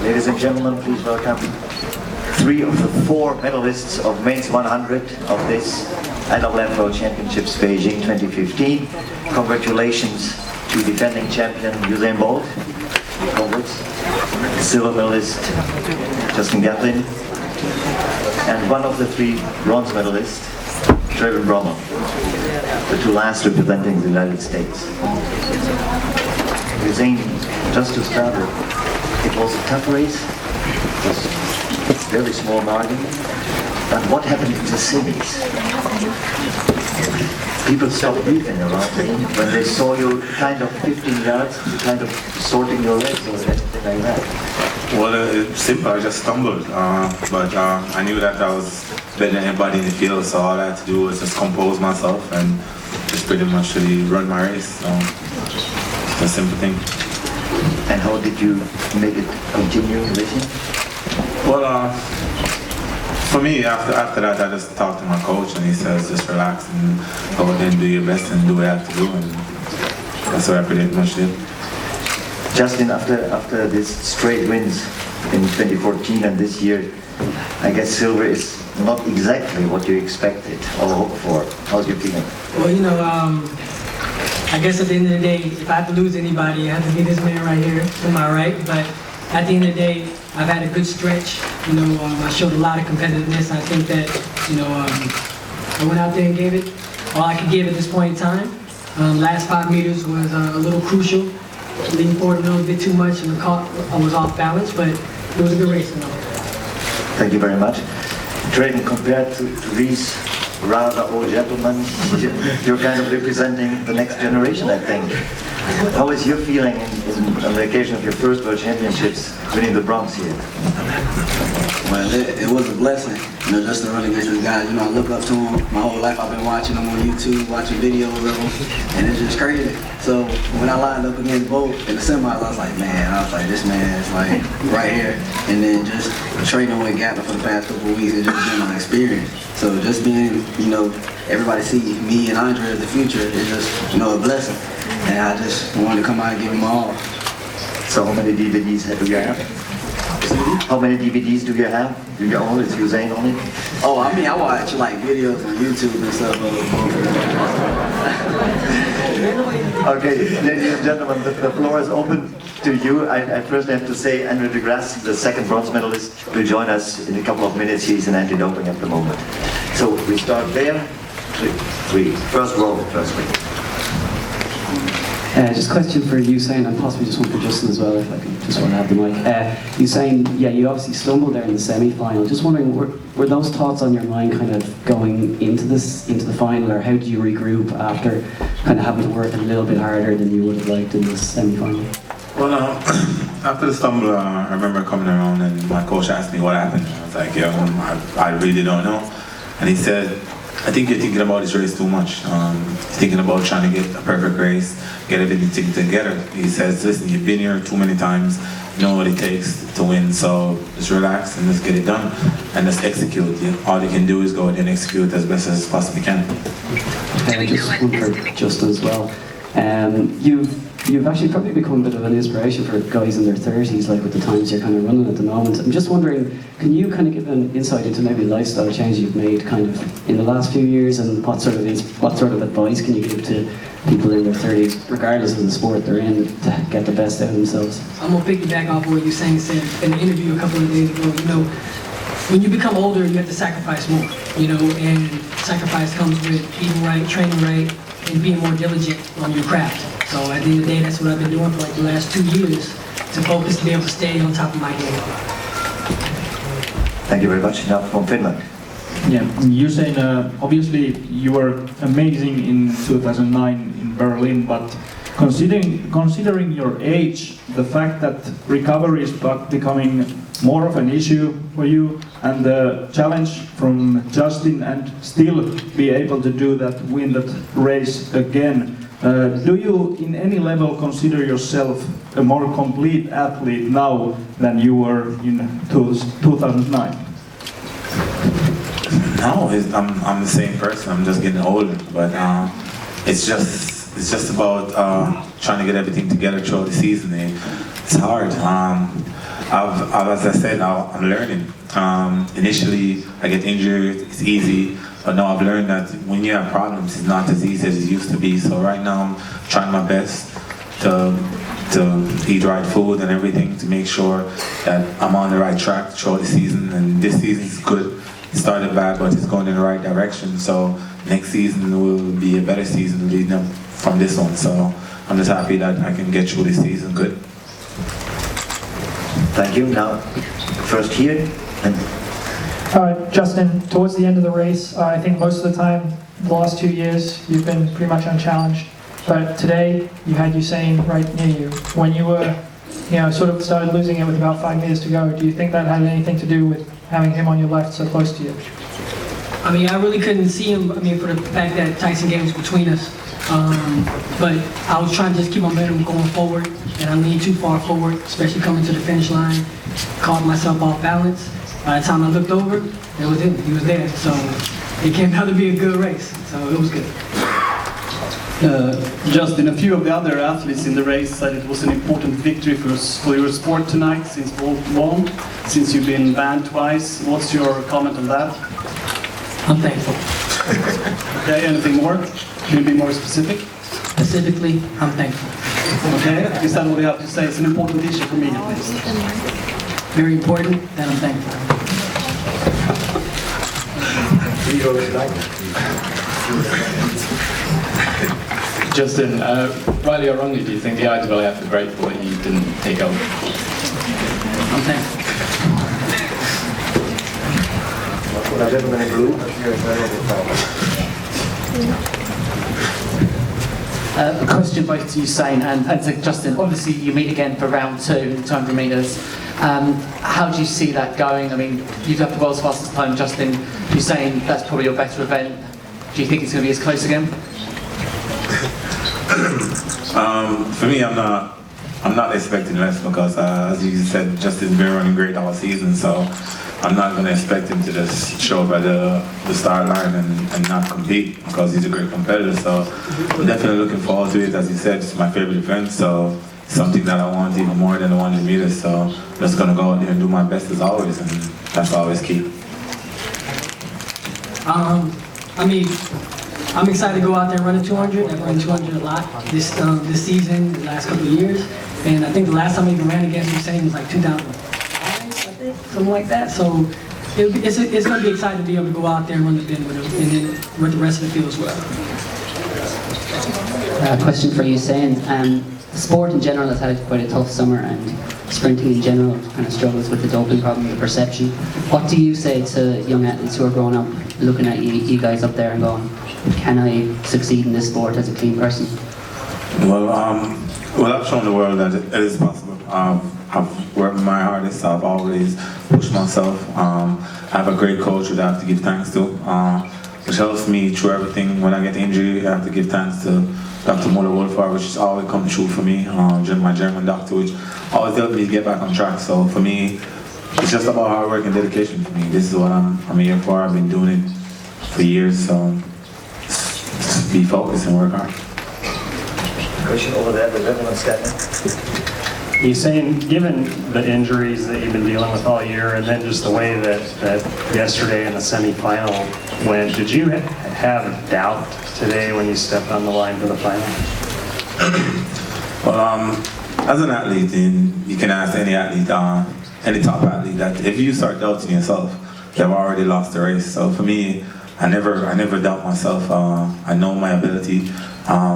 Ladies and gentlemen, please welcome 3 of the 4 medalists of Men's 100 of this IAAF World Championships Beijing 2015. Congratulations to defending champion Usain Bolt, congrats. Silver medalist Justin Gatlin, and one of the 3 bronze medalists, Trevor Brommer, the 2 last representing the United States. Usain, just to start with, it was a tough race, it was a very small margin, but what happened in the semis? People stopped breathing around me when they saw you kind of 15 yards, kind of sorting your legs or anything like that. Well, it's simple. I just stumbled, but I knew that I was better than anybody in the field, so all I had to do was just compose myself and just pretty much really run my race. So it's a simple thing. And how did you make it continue racing? Well, for me, after that, I just talked to my coach, and he says just relax and go ahead and do your best and do what you have to do, and that's what I pretty much did. Justin, after these straight wins in 2014 and this year, I guess silver is not exactly what you expected or hoped for. How's your feeling? Well, you know, I guess at the end of the day, if I have to lose anybody, I have to be this man right here to my right. But at the end of the day, I've had a good stretch. You know, I showed a lot of competitiveness. I think that, you know, I went out there and gave it all I could give at this point in time. Last 5 meters was a little crucial. Leaning forward a little bit too much and I was off balance, but it was a good race. Thank you very much. Drayden, compared to these rather old gentlemen, you're kind of representing the next generation, I think. How is your feeling on the occasion of your first World Championships, winning the bronze here? Well, it was a blessing, you know, just to run against these guys. You know, I look up to them my whole life. I've been watching them on YouTube, watching videos of them, and it's just crazy. So when I lined up against Bolt in the semis, I was like, this man is like right here. And then just training with Gatlin for the past couple of weeks, it's just been my experience. So just being, you know, everybody see me and Andre as the future is just, you know, a blessing. And I just wanted to come out and give them all. So how many DVDs do you have? How many DVDs do you have? Do you own it? Is Usain on it? Oh, I mean, I watch like videos on YouTube and stuff. Okay, ladies and gentlemen, the floor is open to you. I first have to say Andre de Grasse, the 2nd bronze medalist, will join us in a couple of minutes. He's in anti-doping at the moment. So we start there. 3. First row, first week. Just a question for Usain and possibly just one for Justin as well, if I could just want to have the mic. Usain, yeah, you obviously stumbled there in the semi-final. Just wondering, were those thoughts on your mind kind of going into the final, or how did you regroup after kind of having to work a little bit harder than you would have liked in this semi-final? Well, after the stumble, I remember coming around and my coach asked me what happened. I was like, I really don't know. And he said, I think you're thinking about this race too much. Thinking about trying to get a perfect race, get everything together. He says, listen, you've been here too many times, you know what it takes to win, so just relax and just get it done and just execute. All you can do is go and execute as best as possibly can. Just one for Justin as well. You've actually probably become a bit of an inspiration for guys in their 30s, like with the times you're kind of running at the moment. I'm just wondering, can you kind of give an insight into maybe lifestyle change you've made kind of in the last few years, and what sort of advice can you give to people in their 30s, regardless of the sport they're in, to get the best out of themselves? I'm going to piggyback off what Usain said in an interview a couple of days ago. You know, when you become older, you have to sacrifice more, you know, and sacrifice comes with eating right, training right, and being more diligent on your craft. So at the end of the day, that's what I've been doing for like the last 2 years, to focus, to be able to stay on top of my game. Thank you very much. Now from Finland. Yeah, Usain, obviously you were amazing in 2009 in Berlin, but considering your age, the fact that recovery is becoming more of an issue for you, and the challenge from Justin, and still be able to do that, win that race again, do you in any level consider yourself a more complete athlete now than you were in 2009? No, I'm the same person. I'm just getting older, but it's just about trying to get everything together throughout the season, it's hard. As I said, I'm learning. Initially, I get injured, it's easy, but now I've learned that when you have problems, it's not as easy as it used to be. So right now, I'm trying my best to eat right food and everything to make sure that I'm on the right track throughout the season. And this season's good. It started bad, but it's going in the right direction. So next season will be a better season leading up from this one. So I'm just happy that I can get through this season good. Thank you. Now, first here. And Justin, towards the end of the race, I think most of the time, the last 2 years, you've been pretty much unchallenged. But today, you had Usain right near you. When you were, sort of started losing it with about 5 meters to go, do you think that had anything to do with having him on your left so close to you? I mean, I really couldn't see him, for the fact that Tyson game was between us. But I was trying to just keep my momentum going forward, and I leaned too far forward, especially coming to the finish line. Caught myself off balance. By the time I looked over, it was him. He was there. So it came out to be a good race. So it was good. Justin, a few of the other athletes in the race said it was an important victory for your sport tonight since Bolt won, since you've been banned twice. What's your comment on that? I'm thankful. Okay, anything more? Can you be more specific? Specifically, I'm thankful. Okay, is that what you have to say? It's an important issue for me at least. Very important that I'm thankful. Justin, rightly or wrongly, do you think the IAAF are grateful that you didn't take over? I'm thankful. A question both to Usain and to Justin. Obviously, you meet again for round 2, 200 metres. How do you see that going? I mean, you've got the world's fastest time, Justin. Usain, that's probably your better event. Do you think it's going to be as close again? For me, I'm not expecting less because, as you said, Justin's been running great all season. So I'm not going to expect him to just show up at the start line and not compete because he's a great competitor. So we're definitely looking forward to it. As you said, it's my favorite event. So something that I want even more than the 100 meters. So I'm just going to go out there and do my best as always, and that's always key. I'm excited to go out there and run a 200. I've run 200 a lot this season, the last couple of years. And I think the last time I even ran against Usain was like 2005, I think, something like that. So it's going to be exciting to be able to go out there and run the bin with him, and then with the rest of the field as well. Question for Usain. Sport in general has had quite a tough summer, and sprinting in general kind of struggles with the doping problem, the perception. What do you say to young athletes who are growing up, looking at you guys up there and going, can I succeed in this sport as a clean person? Well, I've shown the world that it is possible. I've worked my hardest. I've always pushed myself. I have a great coach that I have to give thanks to, which helps me through everything. When I get injured, I have to give thanks to Dr. Muller Wolfar, which has always come true for me. My German doctor, which always helped me to get back on track. So for me, it's just about hard work and dedication for me. This is what I'm here for. I've been doing it for years. So just be focused and work hard. Question over there, the gentleman standing. Usain, given the injuries that you've been dealing with all year, and then just the way that yesterday in the semi-final went, did you have doubt today when you stepped on the line for the final? Well, as an athlete, you can ask any athlete, any top athlete, that if you start doubting yourself, you've already lost the race. So for me, I never doubt myself. I know my ability.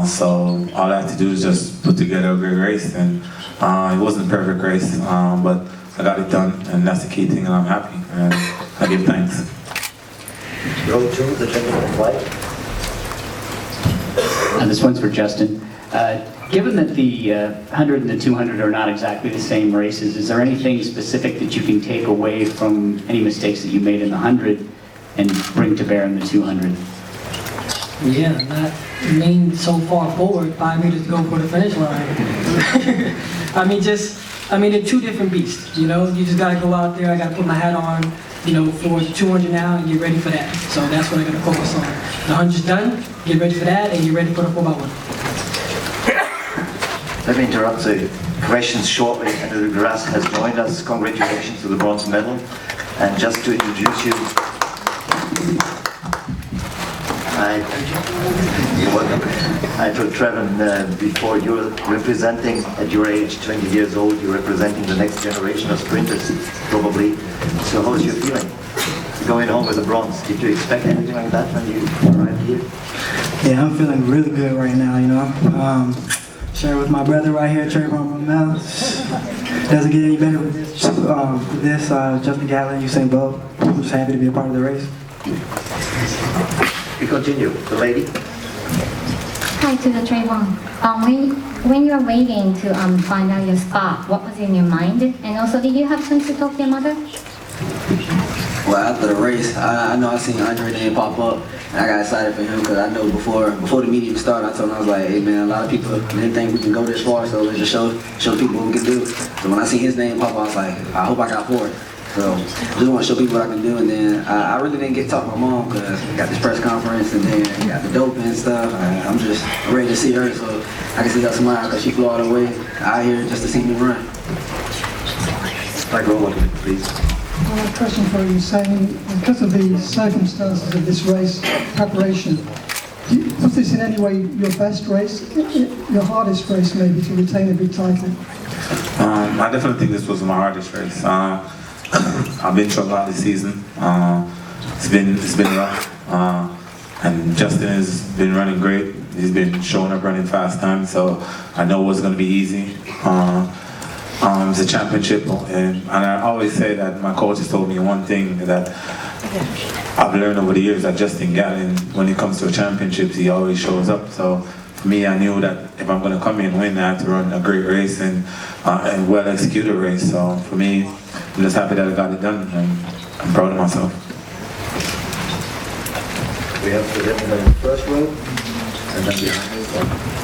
So all I had to do is just put together a great race, and it wasn't a perfect race, but I got it done, and that's the key thing, and I'm happy, and I give thanks. Row 2, the gentleman in white. And this one's for Justin. Given that the 100 and the 200 are not exactly the same races, is there anything specific that you can take away from any mistakes that you made in the 100 and bring to bear in the 200? Yeah, not lean so far forward, 5 meters to go for the finish line. They're two different beasts, you just gotta go out there, I gotta put my hat on, for the 200 now and get ready for that. So that's what I gotta focus on. The 100's done, get ready for that and get ready for the 4x1. Let me interrupt the questions shortly. Andrew Grass has joined us. Congratulations to the bronze medal. And just to introduce you, you're welcome. I told Trevin before, you're representing, at your age, 20 years old, you're representing the next generation of sprinters, probably. So how's your feeling? Going home with a bronze. Did you expect anything like that when you arrived here? Yeah, I'm feeling really good right now, you know. Sharing with my brother right here, Trayvon Romel. Doesn't get any better with this. Justin Gatlin, Usain Bolt. I'm just happy to be a part of the race. We continue. The lady. Hi to the Trayvon. When you were waiting to find out your spot, what was in your mind? And also, did you have time to talk to your mother? Well, after the race, I know I seen Andre name pop up, and I got excited for him because I know before the meeting started, I told him, I was like, hey man, a lot of people didn't think we can go this far, so let's just show people what we can do. So when I seen his name pop up, I was like, I hope I got fourth. So just want to show people what I can do, and then I really didn't get to talk to my mom because I got this press conference, and then got the doping and stuff. I'm just ready to see her, so I can see her tomorrow because she flew all the way out here just to see me run. Please. Question for you, saying because of the circumstances of this race preparation, was this in any way your best race, your hardest race maybe to retain a big title? I definitely think this was my hardest race. I've been through a lot this season. It's been rough, and Justin has been running great. He's been showing up running fast time, so I know it was going to be easy. It's a championship, and I always say that my coach has told me one thing that I've learned over the years, that Justin Gatlin, when it comes to championships, he always shows up. So for me, I knew that if I'm going to come here and win, I have to run a great race and well executed race. So for me, I'm just happy that I got it done, and I'm proud of myself. We have the gentleman in the first row, and then behind us.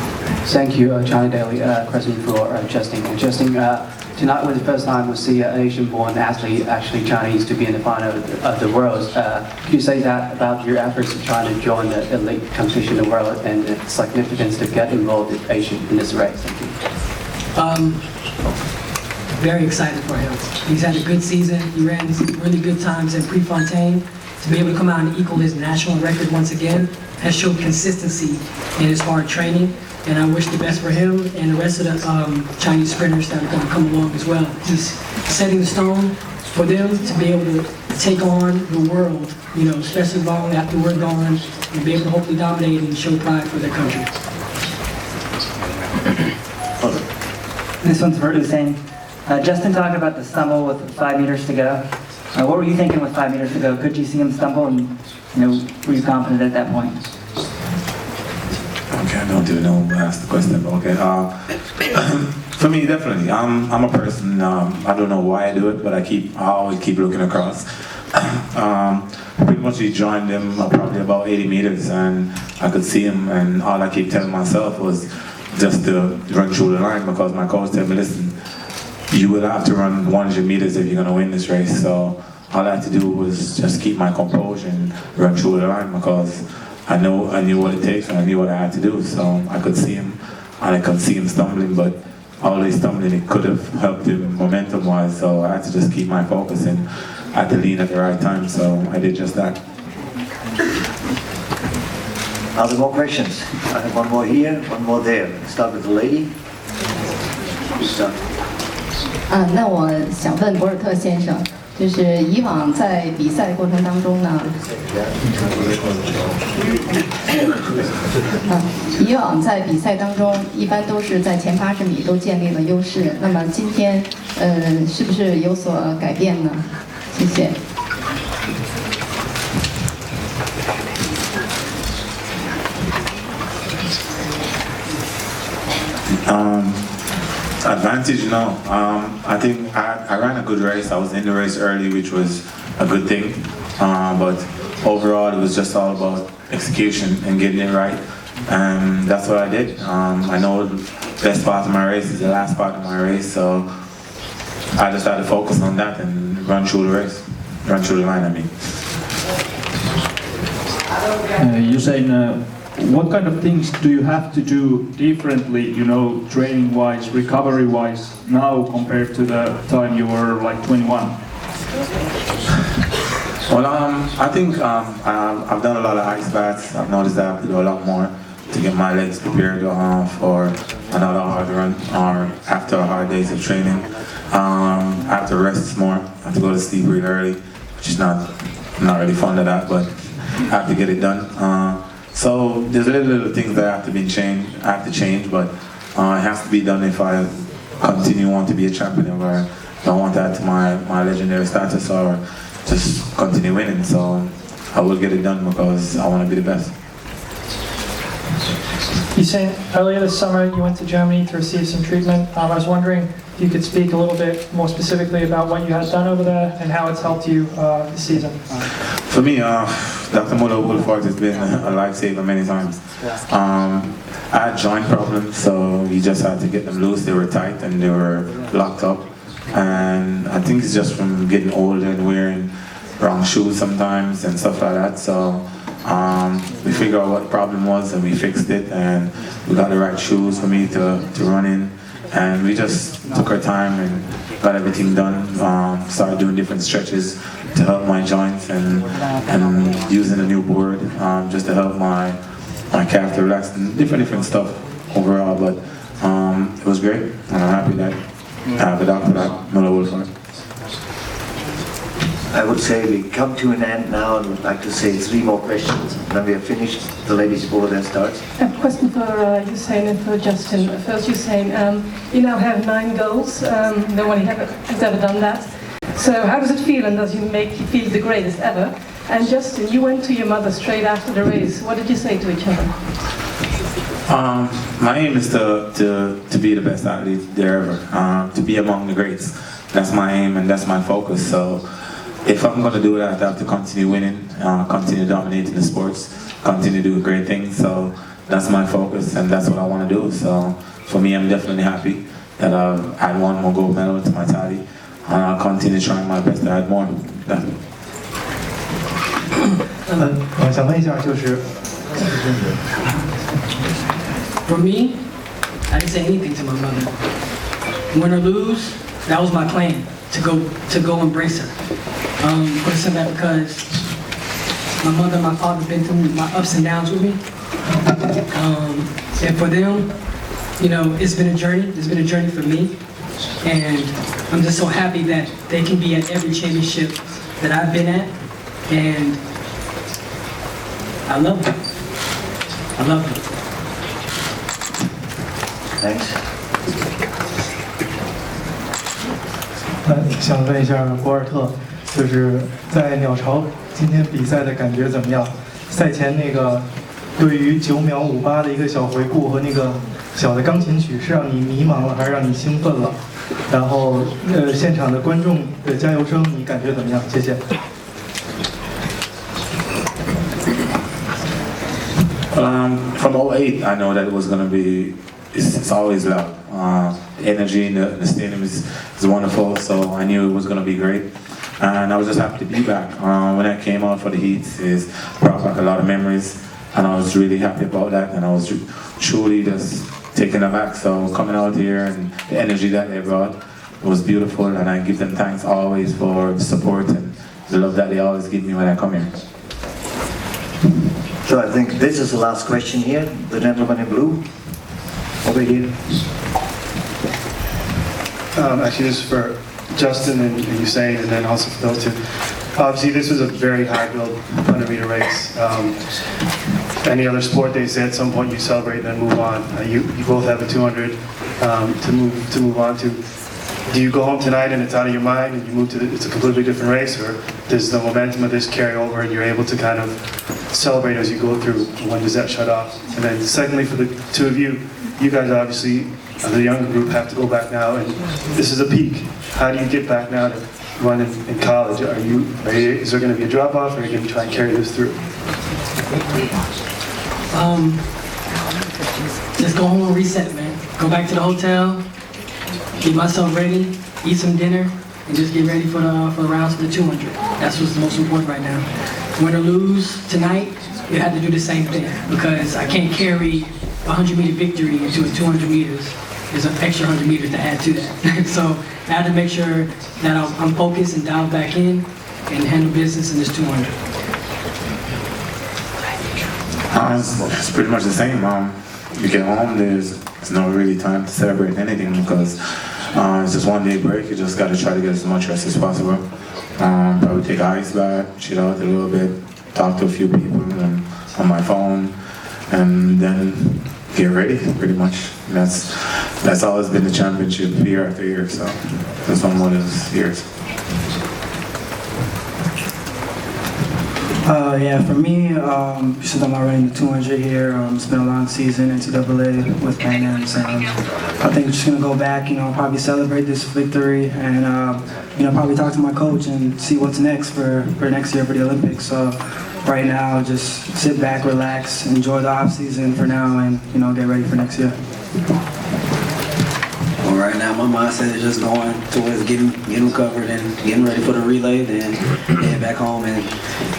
Thank you, Johnny Daly, question for Justin. Justin, tonight was the first time we see an Asian-born athlete, actually Chinese, to be in the final of the Worlds. Can you say that about your efforts of trying to join the elite competition in the world and its significance to get involved with Asian in this race? Thank you. Very excited for him. He's had a good season. He ran some really good times in Prefontaine. To be able to come out and equal his national record once again has showed consistency in his hard training. And I wish the best for him and the rest of the Chinese sprinters that are going to come along as well. He's setting the stone for them to be able to take on the world, you know, especially long after we're gone, and be able to hopefully dominate and show pride for their country. This one's for Usain. Justin talked about the stumble with 5 meters to go. What were you thinking with 5 meters to go? Could you see him stumble, and were you confident at that point? Okay, I don't even know who asked the question, but okay. For me, definitely. I'm a person, I don't know why I do it, but I always keep looking across. Pretty much we joined him probably about 80 meters, and I could see him, and all I keep telling myself was just to run through the line, because my coach told me, listen, you will have to run 100 meters if you're going to win this race. So all I had to do was just keep my composure and run through the line, because I knew what it takes, and I knew what I had to do. So I could see him, and I could see him stumbling, but always stumbling, it could have helped him momentum-wise. So I had to just keep my focus, and I had to lean at the right time. So I did just that. Are there more questions? I have one more here, one more there. Let's start with the lady. Start. 那我想问博尔特先生，就是以往在比赛过程当中呢，一般都是在前80米都建立了优势。那么今天，是不是有所改变呢？谢谢。Advantage, no. I think I ran a good race. I was in the race early, which was a good thing. But overall, it was just all about execution and getting it right. And that's what I did. I know the best part of my race is the last part of my race, so I just had to focus on that and run through the race. Run through the line, I mean. Usain, what kind of things do you have to do differently, training-wise, recovery-wise, now compared to the time you were like 21? Well, I think I've done a lot of ice baths. I've noticed that I have to do a lot more to get my legs prepared for another hard run or after hard days of training. I have to rest more. I have to go to sleep really early, which is not really fond of that, but I have to get it done. So there's little things that have to change, but it has to be done if I want to be a champion, or I don't want to add to my legendary status or just continue winning. So I will get it done because I want to be the best. Usain, earlier this summer you went to Germany to receive some treatment. I was wondering if you could speak a little bit more specifically about what you had done over there and how it's helped you this season. For me, Dr. Muller-Woolford has been a lifesaver many times. I had joint problems, so we just had to get them loose. They were tight and they were locked up. And I think it's just from getting older and wearing wrong shoes sometimes and stuff like that. So we figured out what the problem was and we fixed it, and we got the right shoes for me to run in. And we just took our time and got everything done. Started doing different stretches to help my joints and using a new board just to help my calf to relax and different stuff overall. But it was great, and I'm happy that I have a doctor like Muller-Woolford. I would say we come to an end now, and would like to say 3 more questions. Then we have finished the ladies' ball then starts. A question for Usain and for Justin. First, Usain, you now have 9 goals. Nobody has ever done that. So how does it feel, and does it make you feel the greatest ever? And Justin, you went to your mother straight after the race. What did you say to each other? My aim is to be the best athlete there ever, to be among the greats. That's my aim and that's my focus. So if I'm going to do that, I have to continue winning, continue dominating the sports, continue doing great things. So that's my focus and that's what I want to do. So for me, I'm definitely happy that I've added 1 more gold medal to my tally, and I'll continue trying my best to add more. 想问一下，就是 For me, I didn't say anything to my mother. Win or lose, that was my plan, to go embrace her. For the simple fact because my mother and my father have been through my ups and downs with me. And for them, it's been a journey. It's been a journey for me. And I'm just so happy that they can be at every championship that I've been at. And I love them. I love them. Thanks. 想问一下博尔特，就是在鸟巢今天比赛的感觉怎么样？赛前那个对于9秒58的一个小回顾和那个小的钢琴曲，是让你迷茫了，还是让你兴奋了？然后现场的观众的加油声，你感觉怎么样？谢谢。From 08, I know that it was going to be, it's always loud. The energy in the stadium is wonderful, so I knew it was going to be great. And I was just happy to be back. When I came out for the heats, it brought back a lot of memories, and I was really happy about that, and I was truly just taken aback. So coming out here and the energy that they brought was beautiful, and I give them thanks always for the support and the love that they always give me when I come here. So I think this is the last question here. The gentleman in blue, over here. Actually, this is for Justin and Usain, and then also for Bill too. Obviously, this was a very high-build 100-meter race. Any other sport, they say at some point you celebrate and then move on. You both have a 200 to move on to. Do you go home tonight and it's out of your mind and you move to it's a completely different race, or does the momentum of this carry over and you're able to kind of celebrate as you go through? When does that shut off? And then secondly, for the two of you, you guys obviously, the younger group, have to go back now, and this is a peak. How do you get back now to run in college? Is there going to be a drop off, or are you going to try and carry this through? Just go home and reset, man. Go back to the hotel, get myself ready, eat some dinner, and just get ready for the rounds for the 200. That's what's the most important right now. Win or lose tonight, you had to do the same thing because I can't carry a 100-meter victory into a 200 meters. There's an extra 100 meters to add to that. So I had to make sure that I'm focused and dialed back in and handle business in this 200. It's pretty much the same. You get home, there's no really time to celebrate anything because it's just one day break. You just got to try to get as much rest as possible. Probably take an ice bath, chill out a little bit, talk to a few people on my phone, and then get ready, pretty much. That's always been the championship year after year, so that's one of those years. Yeah, for me, since I'm already in the 200 here, it's been a long season, NCAA with Pan Ams. I think I'm just going to go back, probably celebrate this victory and, probably talk to my coach and see what's next for next year for the Olympics. So right now, just sit back, relax, enjoy the off season for now and, get ready for next year. Well, right now, my mindset is just going towards getting recovered and getting ready for the relay, then head back home and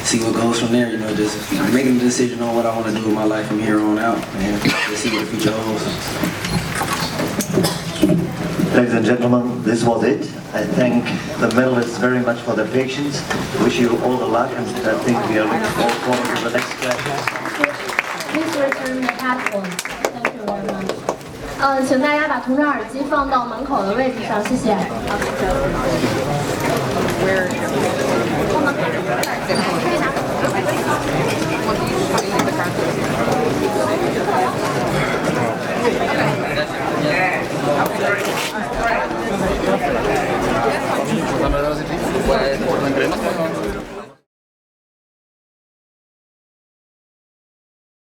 see what goes from there. Just making a decision on what I want to do with my life from here on out, and just see what the future holds. Ladies and gentlemen, this was it. I thank the medalists very much for their patience. Wish you all the luck, and I think we are looking forward to the next class. Please return the headphones. Thank you very much. 请大家把同声耳机放到门口的位置上，谢谢。Pues,